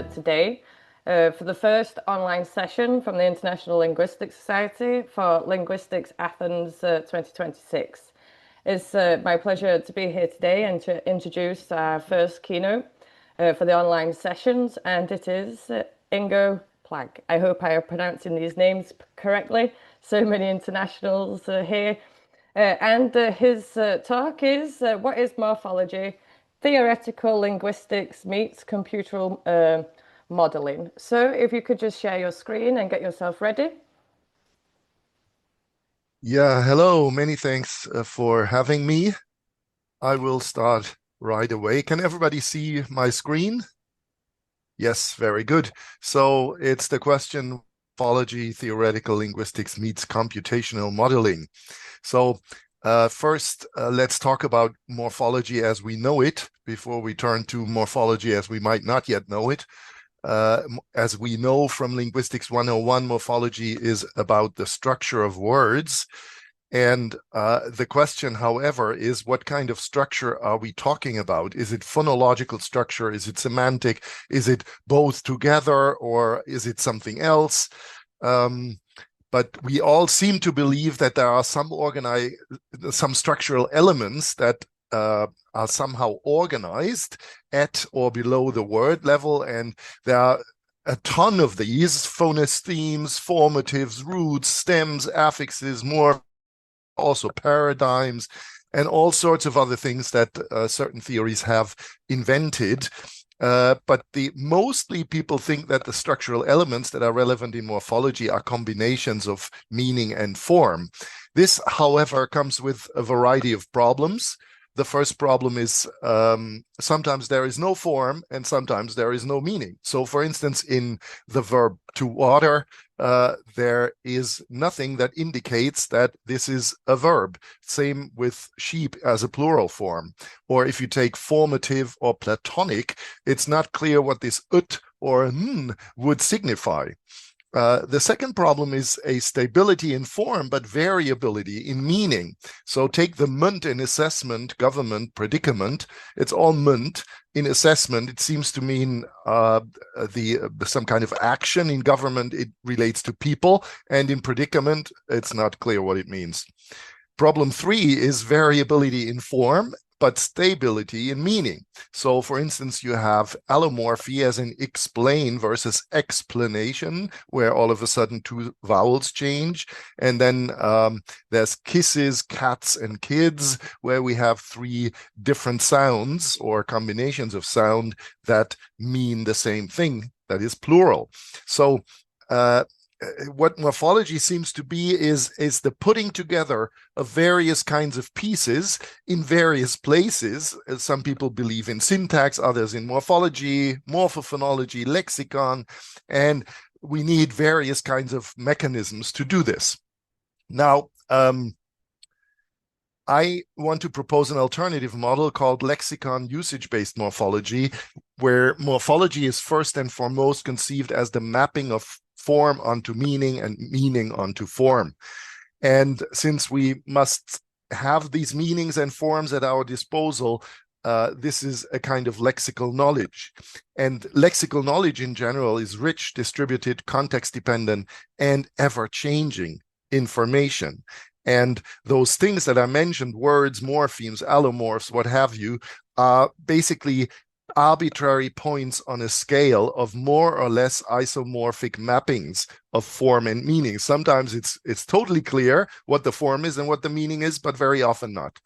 today for the first online session from the International Linguistics Society for Linguistics Athens 2026. It's my pleasure to be here today and to introduce our first keynote for the online sessions, and it is Ingo Plag. I hope I am pronouncing these names correctly. So many internationals here. And his talk is What is Morphology? Theoretical Linguistics meets Computeral Modeling. So if you could just share your screen and get yourself ready. Yeah, hello. Many thanks for having me. I will start right away. Can everybody see my screen? Yes, very good. So it's the question, morphology, theoretical linguistics meets computational modeling. So first, let's talk about morphology as we know it before we turn to morphology as we might not yet know it. As we know from Linguistics 101, morphology is about the structure of words. And the question, however, is what kind of structure are we talking about? Is it phonological structure? Is it semantic? Is it both together, or is it something else? But we all seem to believe that there are some structural elements that are somehow organized at or below the word level, and there are a ton of these: phonesthemes, formatives, roots, stems, affixes, more also paradigms, and all sorts of other things that certain theories have invented. But mostly people think that the structural elements that are relevant in morphology are combinations of meaning and form. This, however, comes with a variety of problems. The first problem is sometimes there is no form and sometimes there is no meaning. So, for instance, in the verb to water, there is nothing that indicates that this is a verb. Same with sheep as a plural form. Or if you take formative or platonic, it's not clear what this ut or n would signify. The second problem is a stability in form, but variability in meaning. So take the munt in assessment, government, predicament. It's all munt. In assessment, it seems to mean some kind of action. In government, it relates to people. And in predicament, it's not clear what it means. Problem 3 is variability in form, but stability in meaning. So, for instance, you have allomorphy as in explain versus explanation, where all of a sudden two vowels change. And then there's kisses, cats, and kids, where we have 3 different sounds or combinations of sound that mean the same thing, that is plural. So, what morphology seems to be is the putting together of various kinds of pieces in various places. Some people believe in syntax, others in morphology, morphophonology, lexicon, and we need various kinds of mechanisms to do this. Now, I want to propose an alternative model called lexicon usage-based morphology, where morphology is first and foremost conceived as the mapping of form onto meaning and meaning onto form. And since we must have these meanings and forms at our disposal, this is a kind of lexical knowledge. And lexical knowledge in general is rich, distributed, context-dependent, and ever-changing information. And those things that I mentioned, words, morphemes, allomorphs, what have you, are basically arbitrary points on a scale of more or less isomorphic mappings of form and meaning. Sometimes it's totally clear what the form is and what the meaning is, but very often not.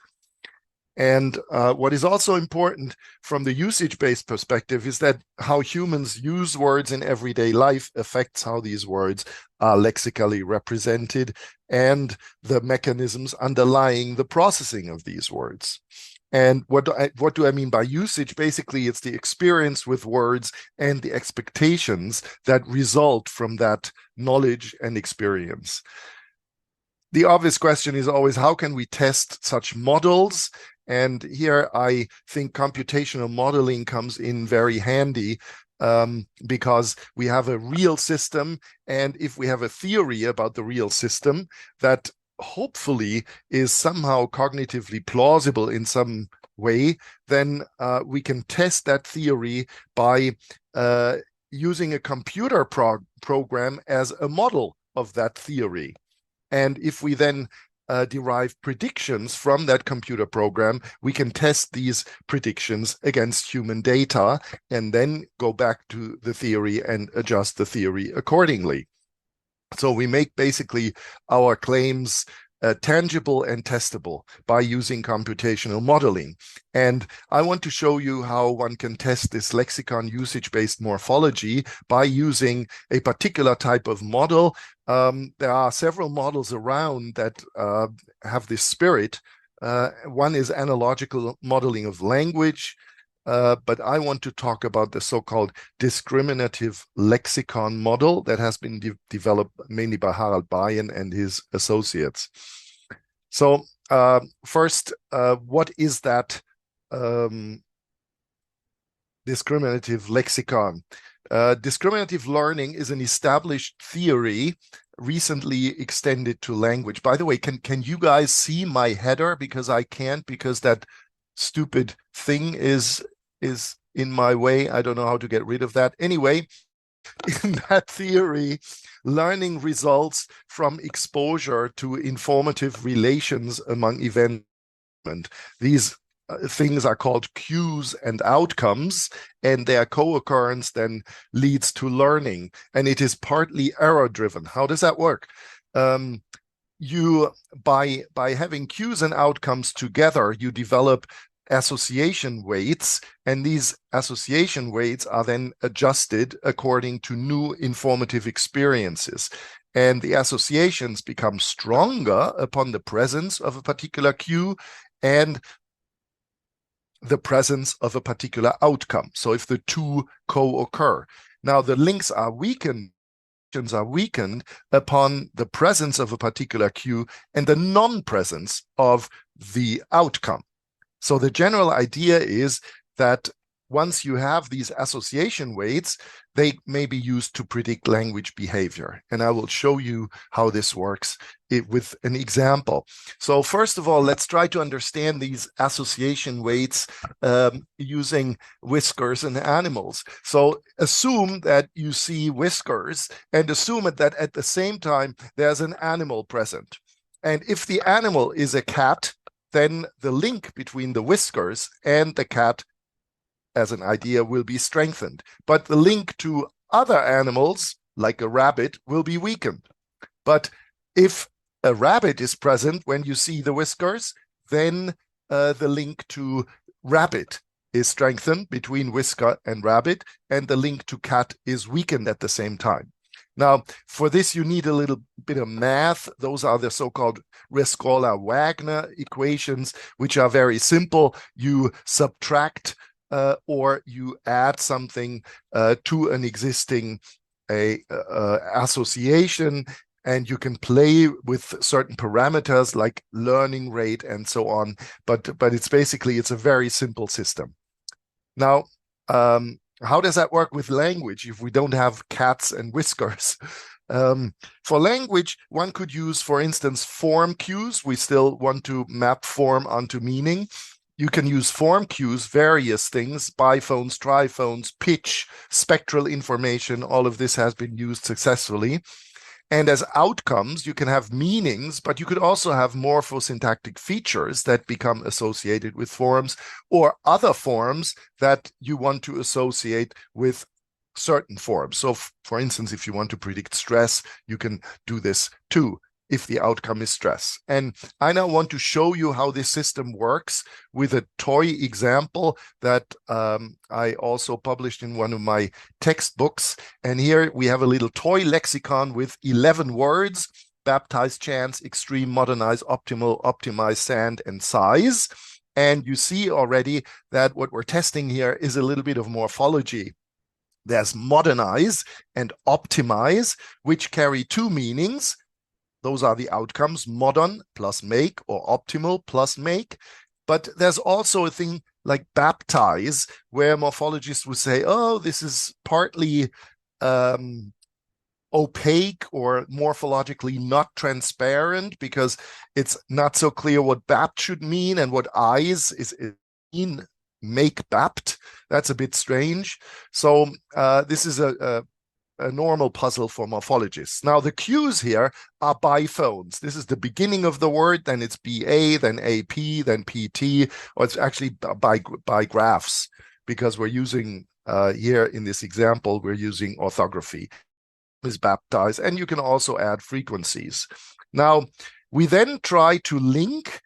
And what is also important from the usage-based perspective is that how humans use words in everyday life affects how these words are lexically represented and the mechanisms underlying the processing of these words. And what do I mean by usage? Basically, it's the experience with words and the expectations that result from that knowledge and experience. The obvious question is always, how can we test such models? And here I think computational modeling comes in very handy, because we have a real system, and if we have a theory about the real system that hopefully is somehow cognitively plausible in some way, then we can test that theory by using a computer program as a model of that theory. And if we then derive predictions from that computer program, we can test these predictions against human data and then go back to the theory and adjust the theory accordingly. So we make basically our claims tangible and testable by using computational modeling. And I want to show you how one can test this lexicon usage-based morphology by using a particular type of model. There are several models around that have this spirit. One is analogical modeling of language. But I want to talk about the so-called discriminative lexicon model that has been developed mainly by Harald Bayen and his associates. So first, what is that discriminative lexicon? Discriminative learning is an established theory recently extended to language. By the way, can you guys see my header? Because I can't, because that stupid thing is in my way. I don't know how to get rid of that. Anyway, in that theory, learning results from exposure to informative relations among events. These things are called cues and outcomes, and their co-occurrence then leads to learning. And it is partly error-driven. How does that work? By having cues and outcomes together, you develop association weights, and these association weights are then adjusted according to new informative experiences. And the associations become stronger upon the presence of a particular cue and the presence of a particular outcome. So if the two co-occur. Now the links are weakened upon the presence of a particular cue and the non-presence of the outcome. So the general idea is that once you have these association weights, they may be used to predict language behavior. And I will show you how this works with an example. So first of all, let's try to understand these association weights using whiskers and animals. So assume that you see whiskers and assume that at the same time, there's an animal present. And if the animal is a cat, then the link between the whiskers and the cat as an idea will be strengthened. But the link to other animals, like a rabbit, will be weakened. But if a rabbit is present when you see the whiskers, then the link to rabbit is strengthened between whisker and rabbit, and the link to cat is weakened at the same time. Now, for this, you need a little bit of math. Those are the so-called Rescorla-Wagner equations, which are very simple. You subtract or you add something to an existing association, and you can play with certain parameters like learning rate and so on. But it's a very simple system. Now, how does that work with language if we don't have cats and whiskers? For language, one could use, for instance, form cues. We still want to map form onto meaning. You can use form cues, various things, biphones, triphones, pitch, spectral information. All of this has been used successfully. And as outcomes, you can have meanings, but you could also have morphosyntactic features that become associated with forms, or other forms that you want to associate with certain forms. So, for instance, if you want to predict stress, you can do this too, if the outcome is stress. And I now want to show you how this system works with a toy example that I also published in one of my textbooks. And here we have a little toy lexicon with 11 words: baptize, chance, extreme, modernize, optimal, optimize, sand, and size. And you see already that what we're testing here is a little bit of morphology. There's modernize and optimize, which carry two meanings. Those are the outcomes: modern plus make, or optimal plus make. But there's also a thing like baptize, where morphologists would say, oh, this is partly opaque or morphologically not transparent, because it's not so clear what bapt should mean and what eyes is mean. make bapt. That's a bit strange. So this is a normal puzzle for morphologists. Now, the cues here are biphones. This is the beginning of the word, then it's BA, then AP, then PT, or it's actually by graphs, because we're using, here in this example, we're using orthography. Is baptized, and you can also add frequencies. Now, we then try to link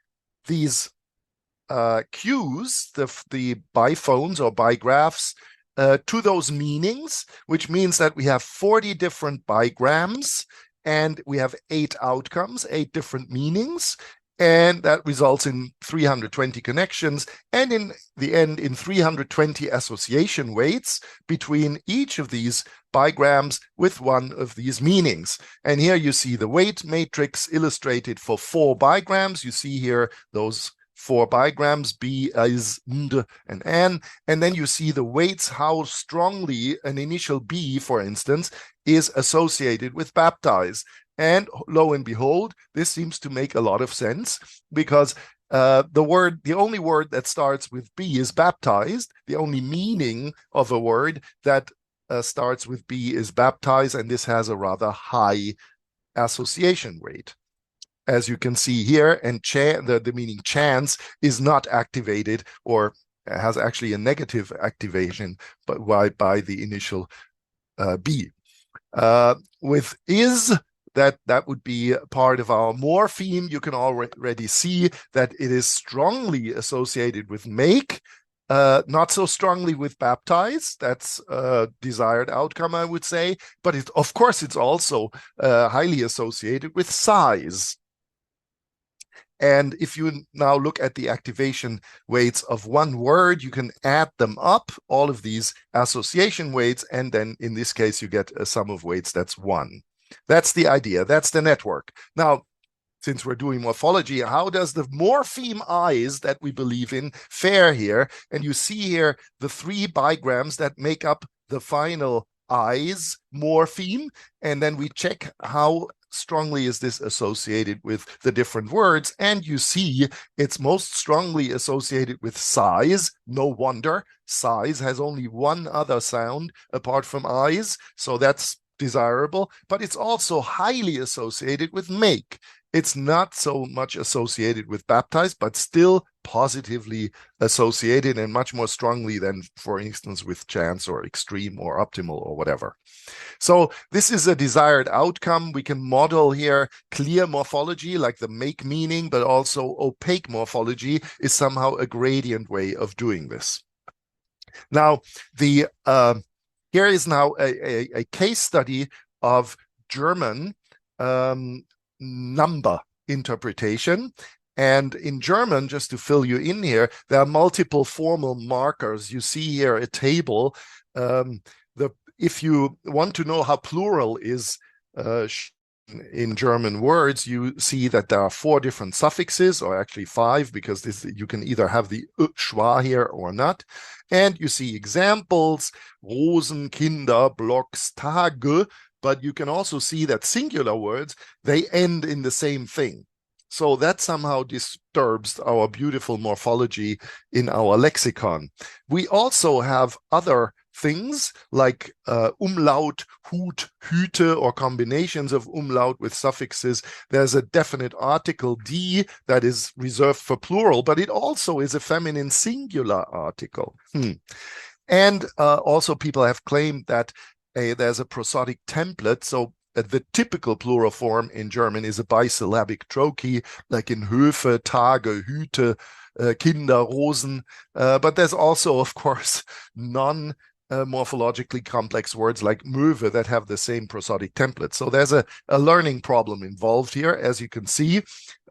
these cues, the biphones or bigraphs, to those meanings, which means that we have 40 different bigrams and we have 8 outcomes, 8 different meanings, and that results in 320 connections, and in the end, in 320 association weights between each of these bigrams with one of these meanings. And here you see the weight matrix illustrated for 4 bigrams. You see here those 4 bigrams, B, is, N, and N, and then you see the weights, how strongly an initial B, for instance, is associated with baptize. And lo and behold, this seems to make a lot of sense, because the only word that starts with B is baptized. The only meaning of a word that starts with B is baptize, and this has a rather high association weight, as you can see here. And the meaning chance is not activated, or has actually a negative activation by the initial B. With is, that would be part of our morpheme. You can already see that it is strongly associated with make, not so strongly with baptize. That's a desired outcome, I would say. But of course, it's also highly associated with size. And if you now look at the activation weights of one word, you can add them up, all of these association weights, and then in this case, you get a sum of weights that's 1. That's the idea. That's the network. Now, since we're doing morphology, how does the morpheme eyes that we believe in fare here? And you see here the 3 bigrams that make up the final eyes morpheme, and then we check how strongly is this associated with the different words, and you see it's most strongly associated with size. No wonder. Size has only one other sound apart from eyes, so that's desirable, but it's also highly associated with make. It's not so much associated with baptize, but still positively associated, and much more strongly than, for instance, with chance or extreme or optimal or whatever. So this is a desired outcome. We can model here clear morphology like the make meaning, but also opaque morphology is somehow a gradient way of doing this. Now, here is now a case study of German number interpretation. And in German, just to fill you in here, there are multiple formal markers. You see here a table. If you want to know how plural is in German words, you see that there are 4 different suffixes, or actually 5, because you can either have the schwa here or not. And you see examples, Rosen, Kinder, Blocks, Tage, but you can also see that singular words, they end in the same thing. So that somehow disturbs our beautiful morphology in our lexicon. We also have other things like umlaut, hut, hüte, or combinations of umlaut with suffixes. There's a definite article D that is reserved for plural, but it also is a feminine singular article. And also people have claimed that there's a prosodic template. So the typical plural form in German is a bisyllabic trochee, like in Höfe, Tage, Hüte, Kinder, Rosen. But there's also, of course, morphologically complex words like Möwe that have the same prosodic template. So there's a learning problem involved here, as you can see.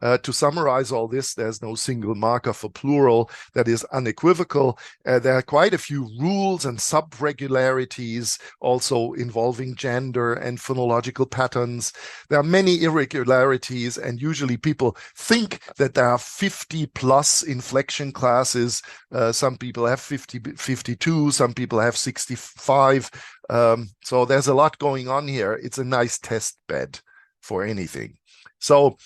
To summarize all this, there's no single marker for plural that is unequivocal. There are quite a few rules and sub-regularities also involving gender and phonological patterns. There are many irregularities, and usually people think that there are 50 plus inflection classes. Some people have 52, some people have 65. So there's a lot going on here. It's a nice test bed for anything. So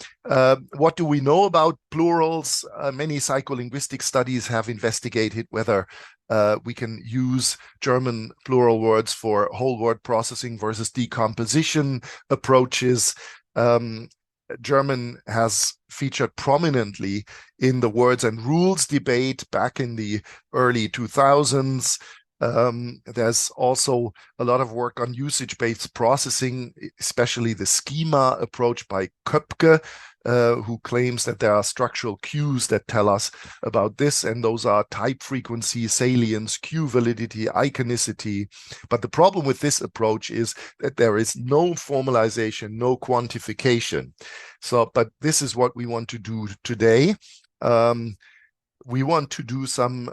what do we know about plurals? Many psycholinguistic studies have investigated whether we can use German plural words for whole word processing versus decomposition approaches. German has featured prominently in the words and rules debate back in the early 2000s. There's also a lot of work on usage-based processing, especially the schema approach by Köpke, who claims that there are structural cues that tell us about this, and those are type frequency, salience, cue validity, iconicity. But the problem with this approach is that there is no formalization, no quantification. But this is what we want to do today. We want to do some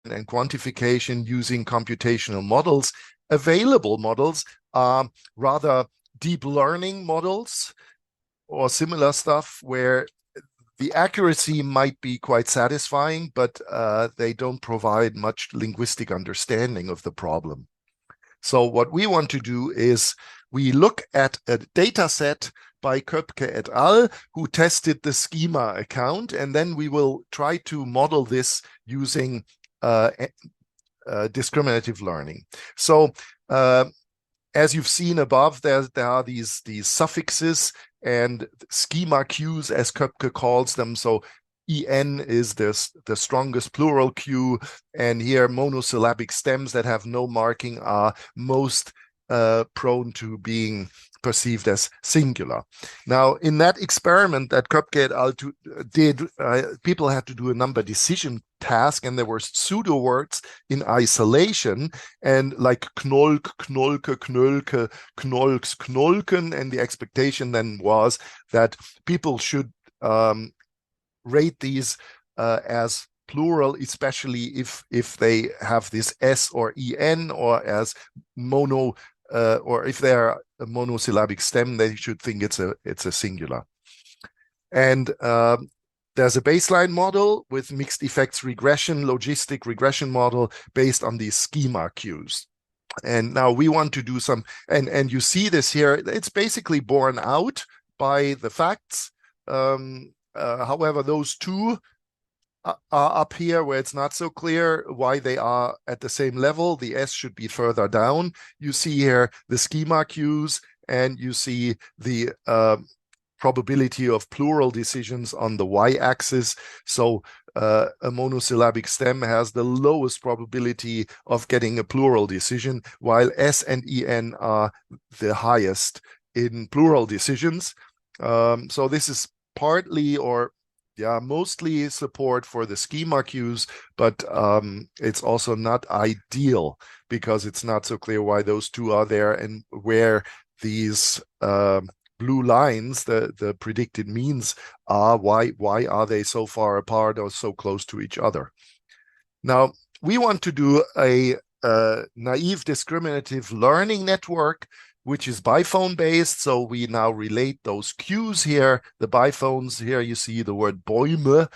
and quantification using computational models. Available models are rather deep learning models or similar stuff where the accuracy might be quite satisfying, but they don't provide much linguistic understanding of the problem. So what we want to do is we look at a data set by Köpke et al., who tested the schema account, and then we will try to model this using discriminative learning. So as you've seen above, there are these suffixes and schema cues, as Köpke calls them. So en is the strongest plural cue, and here monosyllabic stems that have no marking are most prone to being perceived as singular. Now, in that experiment that Köpke et al. Did, people had to do a number decision task, and there were pseudo words in isolation, and like knolk, knolke, knölke, knolks, knolken, and the expectation then was that people should rate these as plural, especially if they have this s or en, or as mono, or if they're a monosyllabic stem, they should think it's a singular. And there's a baseline model with mixed effects regression, logistic regression model based on these schema cues. And now we want to do some, and you see this here, it's basically borne out by the facts. However, those two are up here where it's not so clear why they are at the same level. The S should be further down. You see here the schema cues, and you see the probability of plural decisions on the y-axis. So a monosyllabic stem has the lowest probability of getting a plural decision, while S and En are the highest in plural decisions. So this is partly, or mostly support for the schema cues, but it's also not ideal because it's not so clear why those two are there and where these blue lines, the predicted means, are. Why are they so far apart or so close to each other? Now, we want to do a naive discriminative learning network, which is biphone based. So we now relate those cues here, the biphones. Here you see the word Bäume,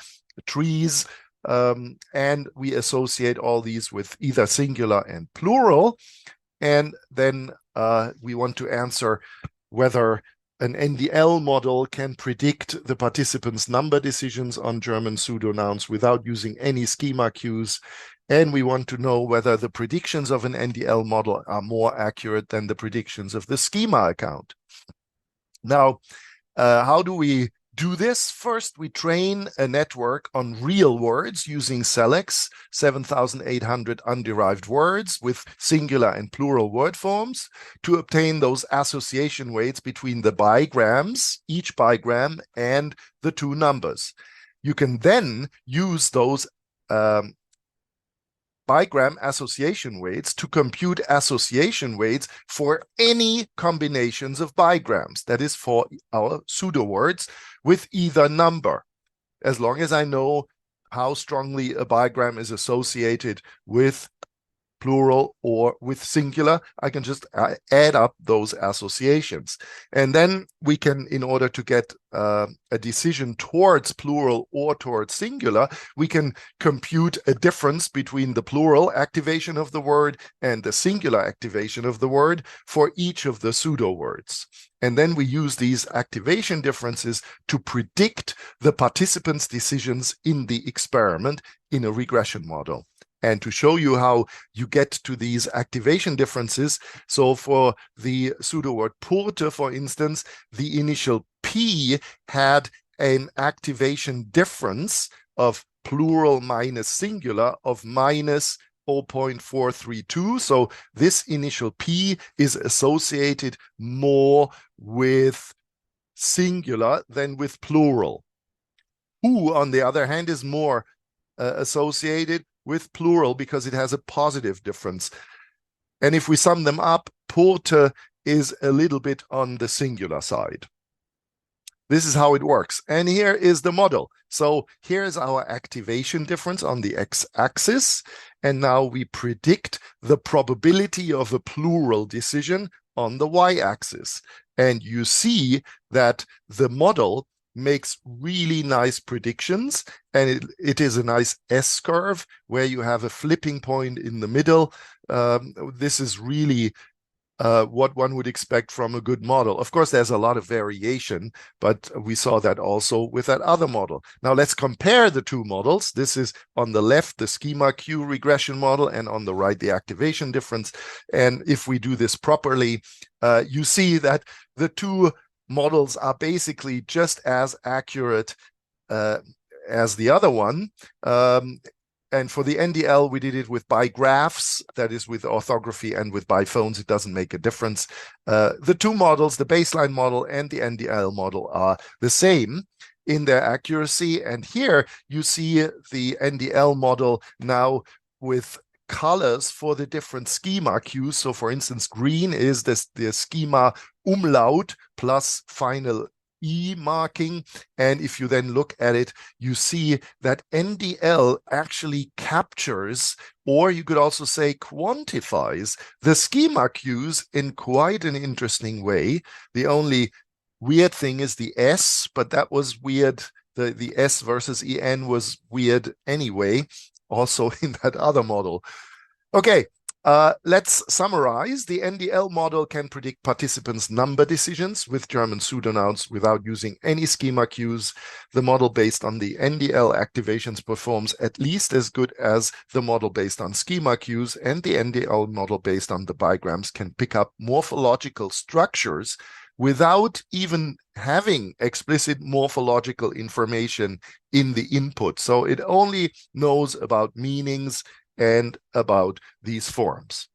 trees, and we associate all these with either singular and plural. And then we want to answer whether an NDL model can predict the participants' number decisions on German pseudonouns without using any schema cues. And we want to know whether the predictions of an NDL model are more accurate than the predictions of the schema account. Now, how do we do this? First, we train a network on real words using SELEX, 7,800 underived words with singular and plural word forms, to obtain those association weights between the bigrams, each bigram, and the two numbers. You can then use those bigram association weights to compute association weights for any combinations of bigrams, that is for our pseudo words with either number, as long as I know how strongly a bigram is associated with plural or with singular. I can just add up those associations. And then we can, in order to get a decision towards plural or towards singular, we can compute a difference between the plural activation of the word and the singular activation of the word for each of the pseudo words. And then we use these activation differences to predict the participants' decisions in the experiment in a regression model. And to show you how you get to these activation differences, so for the pseudo word Purte, for instance, the initial P had an activation difference of plural minus singular of minus 0.432. So this initial P is associated more with singular than with plural. Who, on the other hand, is more associated with plural because it has a positive difference. And if we sum them up, Purte is a little bit on the singular side. This is how it works. And here is the model. So here's our activation difference on the x-axis. And now we predict the probability of a plural decision on the y-axis. And you see that the model makes really nice predictions, and it is a nice S-curve where you have a flipping point in the middle. This is really what one would expect from a good model. Of course, there's a lot of variation, but we saw that also with that other model. Now let's compare the two models. This is on the left, the schema Q regression model, and on the right, the activation difference. And if we do this properly, you see that the two models are basically just as accurate as the other one. And for the NDL, we did it with bigraphs, that is with orthography, and with biphones. It doesn't make a difference. The two models, the baseline model and the NDL model, are the same in their accuracy. And here you see the NDL model now with colors for the different schema cues. So for instance, green is the schema umlaut plus final E marking. And if you then look at it, you see that NDL actually captures, or you could also say quantifies, the schema cues in quite an interesting way. The only weird thing is the S, but that was weird. The S versus EN was weird anyway, also in that other model. Okay, let's summarize. The NDL model can predict participants' number decisions with German pseudonouns without using any schema cues. The model based on the NDL activations performs at least as good as the model based on schema cues, and the NDL model based on the bigrams can pick up morphological structures without even having explicit morphological information in the input. So it only knows about meanings and about these forms.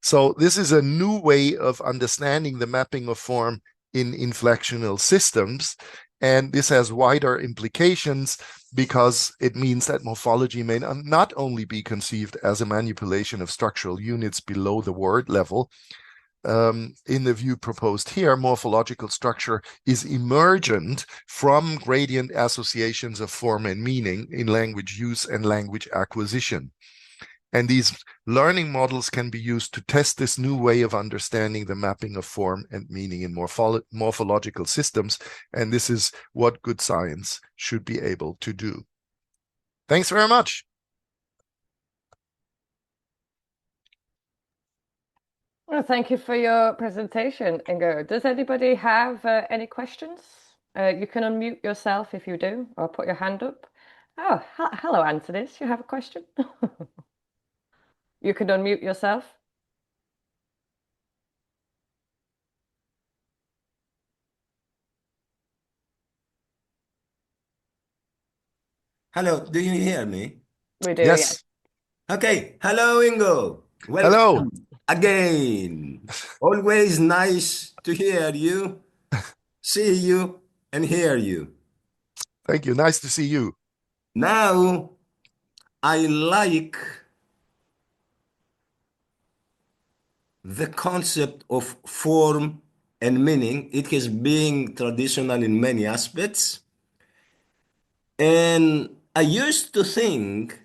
So this is a new way of understanding the mapping of form in inflectional systems. And this has wider implications because it means that morphology may not only be conceived as a manipulation of structural units below the word level. In the view proposed here, morphological structure is emergent from gradient associations of form and meaning in language use and language acquisition. And these learning models can be used to test this new way of understanding the mapping of form and meaning in morphological systems. And this is what good science should be able to do. Thanks very much. Well, thank you for your presentation, Ingo. Does anybody have any questions? You can unmute yourself if you do, or put your hand up. Oh, hello, Antonis. You have a question? You can unmute yourself. Hello, do you hear me? We do, Yes. Okay, hello Ingo. Hello. Welcome again. Always nice to hear you, see you, and hear you. Thank you. Nice to see you. Now, I like the concept of form and meaning. It has been traditional in many aspects. And I used to think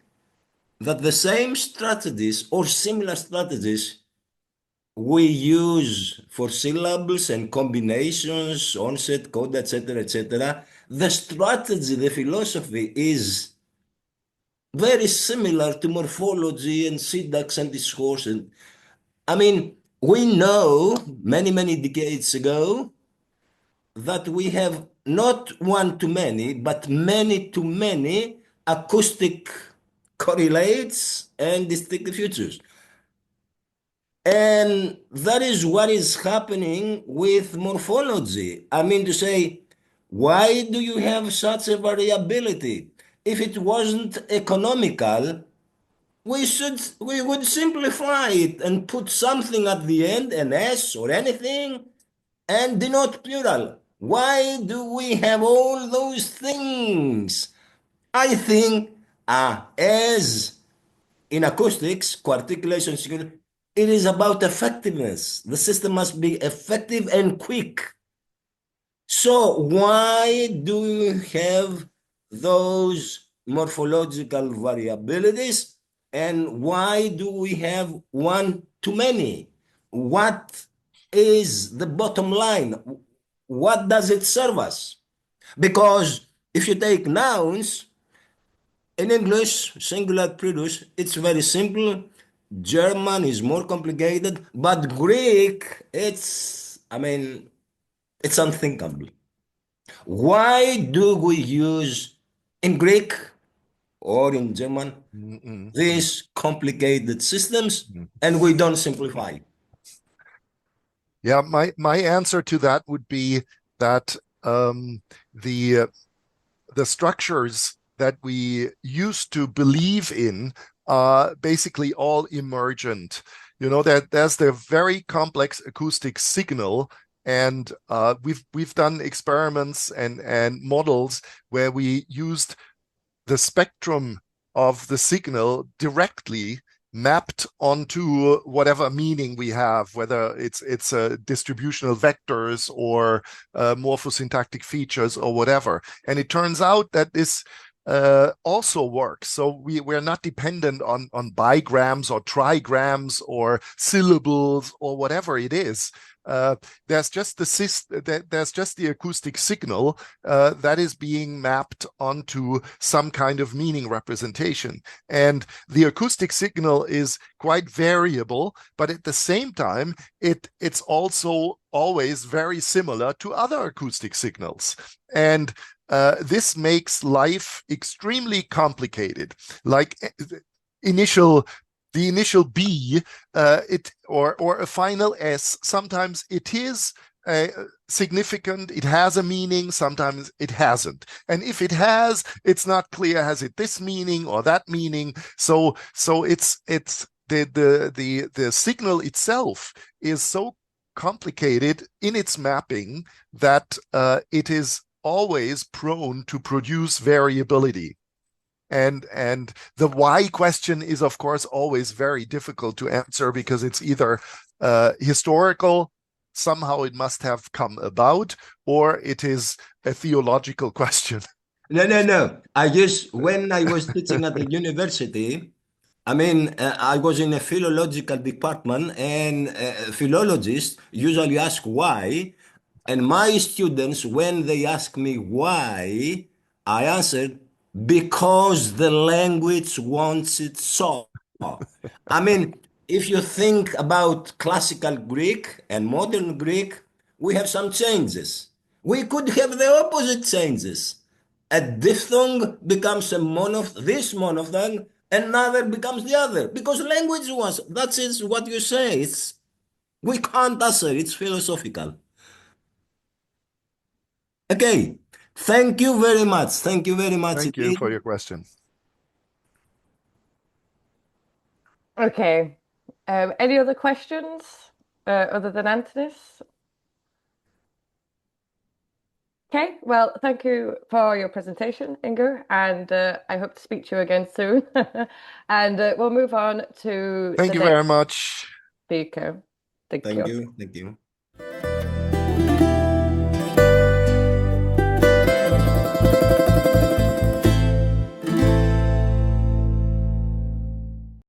that the same strategies or similar strategies we use for syllables and combinations, onset, code, etc., etc., the strategy, the philosophy is very similar to morphology and syntax and discourse. And I mean, we know many, many decades ago that we have not one to many, but many to many acoustic correlates and distinctive features. And that is what is happening with morphology. I mean to say, why do you have such a variability? If it wasn't economical, we would simplify it and put something at the end, an S or anything, and denote plural. Why do we have all those things? I think as in acoustics, articulation, it is about effectiveness. The system must be effective and quick. So why do you have those morphological variabilities, and why do we have one too many? What is the bottom line? What does it serve us? Because if you take nouns, in English, singular pluribus, it's very simple. German is more complicated, but Greek, I mean, it's unthinkable. Why do we use in Greek or in German these complicated systems and we don't simplify? Yeah, my answer to that would be that the structures that we used to believe in are basically all emergent. You know, that there's the very complex acoustic signal, and we've done experiments and models where we used the spectrum of the signal directly mapped onto whatever meaning we have, whether it's distributional vectors or morphosyntactic features or whatever. And it turns out that this also works. So we're not dependent on bigrams or trigrams or syllables or whatever it is. There's just the acoustic signal that is being mapped onto some kind of meaning representation. And the acoustic signal is quite variable, but at the same time, it's also always very similar to other acoustic signals. And this makes life extremely complicated. Like the initial B, or a final S, sometimes it is significant, it has a meaning, sometimes it hasn't. And if it has, it's not clear, has it this meaning or that meaning? So it's the signal itself is so complicated in its mapping that it is always prone to produce variability. And the why question is, of course, always very difficult to answer, because it's either historical, somehow it must have come about, or it is a theological question. No. When I was teaching at the university, I mean, I was in a philological department, and philologists usually ask why. And my students, when they ask me why, I answered, because the language wants it so. I mean, if you think about classical Greek and modern Greek, we have some changes. We could have the opposite changes. A diphthong becomes this monophthong, another becomes the other, because language wants. That is what you say. We can't answer. It's philosophical. Okay. Thank you very much. Thank you very much Thank you indeed. for your question. Okay. Any other questions other than Anthony's? Okay, well, thank you for your presentation, Ingo, and I hope to speak to you again soon. And we'll move on to Thank the you very next much. speaker. Thank Thank you. you. Thank you.